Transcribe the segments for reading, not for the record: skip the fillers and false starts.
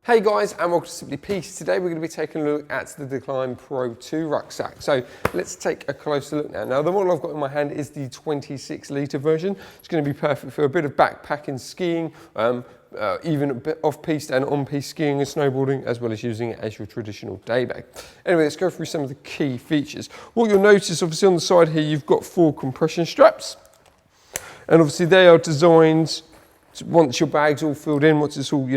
Hey guys, and welcome to SimplyPiste. Today we're going to be taking a look at the Dakine Pro II rucksack. So let's take a closer look now. Now the model I've got in my hand is the 26 litre version. It's going to be perfect for a bit of backpacking, skiing, even a bit off-piste and on-piste skiing and snowboarding, as well as using it as your traditional day bag. Anyway, let's go through some of the key features. What you'll notice, obviously on the side here, you've got 4 compression straps. And obviously they are designed, once your bag's all filled in, once it's all,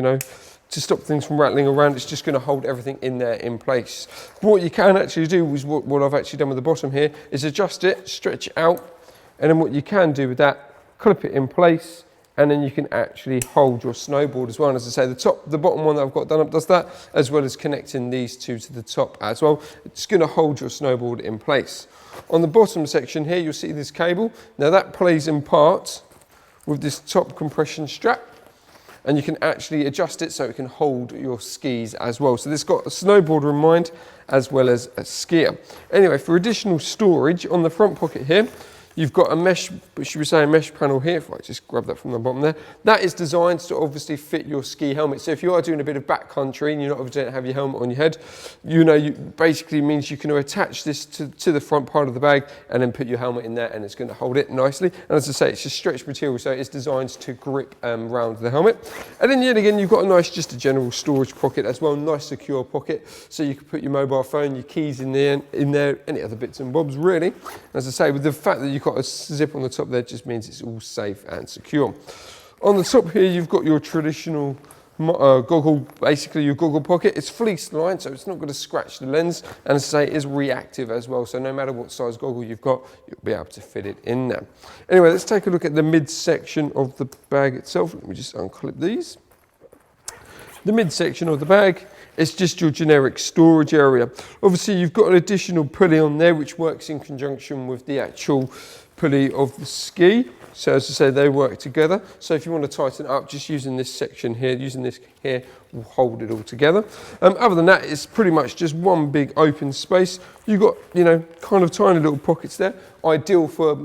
to stop things from rattling around, it's just going to hold everything in there in place. But what you can actually do is what I've actually done with the bottom here is adjust it, stretch it out, and then what you can do with that, clip it in place, and then you can actually hold your snowboard as well. And as I say, the bottom one that I've got done up does that, as well as connecting these two to the top as well. It's going to hold your snowboard in place. On the bottom section here, you'll see this cable. Now that plays in part with this top compression strap, and you can actually adjust it so it can hold your skis as well. So this got a snowboarder in mind as well as a skier. Anyway, for additional storage on the front pocket here, you've got a mesh, should we say a mesh panel here, if I just grab that from the bottom there. That is designed to obviously fit your ski helmet. So if you are doing a bit of backcountry and you obviously don't have your helmet on your head, basically means you can attach this to the front part of the bag and then put your helmet in there, and it's going to hold it nicely. And as I say, it's just stretched material, so it's designed to grip around the helmet. And then yet again, you've got a nice, just a general storage pocket as well, nice secure pocket. So you can put your mobile phone, your keys in there, any other bits and bobs really. As I say, with the fact that you've got a zip on the top there, just means it's all safe and secure. On the top here, you've got your traditional goggle, basically your goggle pocket. It's fleece lined, so it's not going to scratch the lens, and as I say, it is reactive as well, so no matter what size goggle you've got, you'll be able to fit it in there. Anyway, let's take a look at the mid section of the bag itself. Let me just unclip these. The mid section of the bag, it's just your generic storage area. Obviously, you've got an additional pulley on there, which works in conjunction with the actual pulley of the ski. So as I say, they work together. So if you want to tighten it up, just using this section here, using this here, will hold it all together. Other than that, it's pretty much just one big open space. You've got, kind of tiny little pockets there. Ideal for,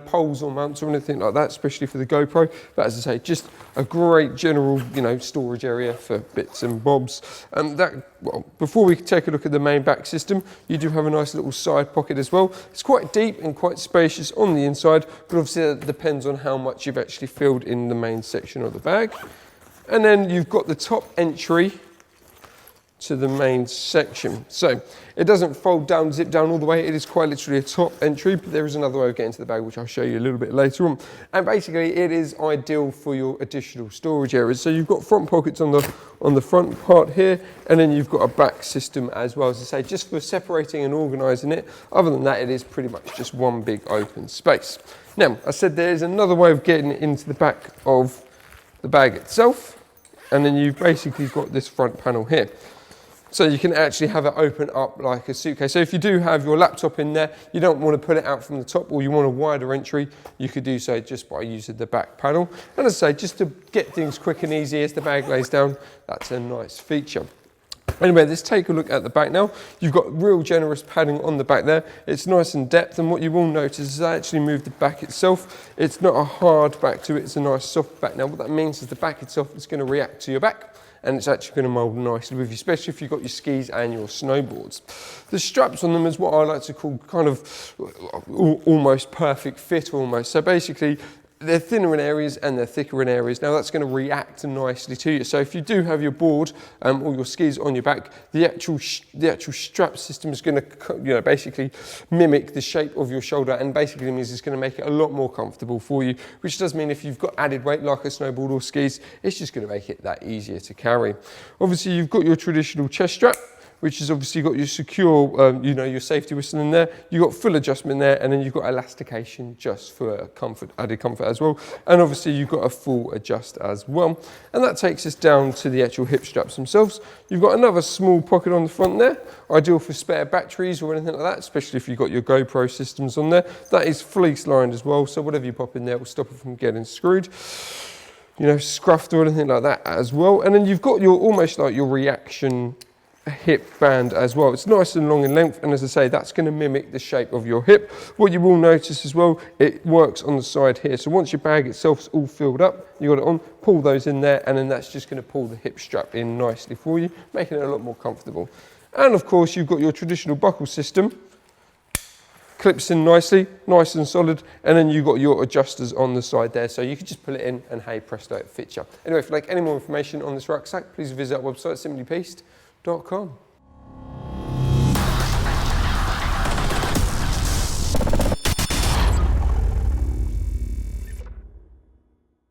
poles or mounts or anything like that, especially for the GoPro. But as I say, just a great general, storage area for bits and bobs. Before we take a look at the main back system, you do have a nice little side pocket as well. It's quite deep and quite spacious on the inside, but obviously that depends on how much you've actually filled in the main section of the bag. And then you've got the top entry to the main section. So it doesn't fold down, zip down all the way. It is quite literally a top entry, but there is another way of getting to the bag, which I'll show you a little bit later on. And basically it is ideal for your additional storage areas. So you've got front pockets on the front part here, and then you've got a back system as well, as I say, just for separating and organising it. Other than that, it is pretty much just one big open space. Now, I said there is another way of getting it into the back of the bag itself, and then you've basically got this front panel here. So you can actually have it open up like a suitcase. So if you do have your laptop in there, you don't want to pull it out from the top, or you want a wider entry, you could do so just by using the back panel. And as I say, just to get things quick and easy as the bag lays down, that's a nice feature. Anyway, let's take a look at the back now. You've got real generous padding on the back there. It's nice in depth, and what you will notice is I actually moved the back itself. It's not a hard back to it, it's a nice soft back. Now what that means is the back itself is going to react to your back, and it's actually going to mould nicely with you, especially if you've got your skis and your snowboards. The straps on them is what I like to call kind of almost perfect fit almost. So basically, they're thinner in areas and they're thicker in areas. Now that's going to react nicely to you. So if you do have your board or your skis on your back, the actual strap system is going to basically mimic the shape of your shoulder, and basically means it's going to make it a lot more comfortable for you, which does mean if you've got added weight like a snowboard or skis, it's just going to make it that easier to carry. Obviously you've got your traditional chest strap, which has obviously got your secure, your safety whistle in there. You've got full adjustment there, and then you've got elastication just for added comfort as well. And obviously you've got a full adjust as well. And that takes us down to the actual hip straps themselves. You've got another small pocket on the front there, ideal for spare batteries or anything like that, especially if you've got your GoPro systems on there. That is fleece lined as well, so whatever you pop in there will stop it from getting screwed, scruffed or anything like that as well. And then you've got your almost like your reaction hip band as well. It's nice and long in length, and as I say, that's going to mimic the shape of your hip. What you will notice as well, it works on the side here. So once your bag itself is all filled up, you got it on, pull those in there, and then that's just going to pull the hip strap in nicely for you, making it a lot more comfortable. And of course, you've got your traditional buckle system. Clips in nicely, nice and solid, and then you've got your adjusters on the side there, so you can just pull it in and hey presto, it fits you. Anyway, if you'd like any more information on this rucksack, please visit our website simplypiste.com.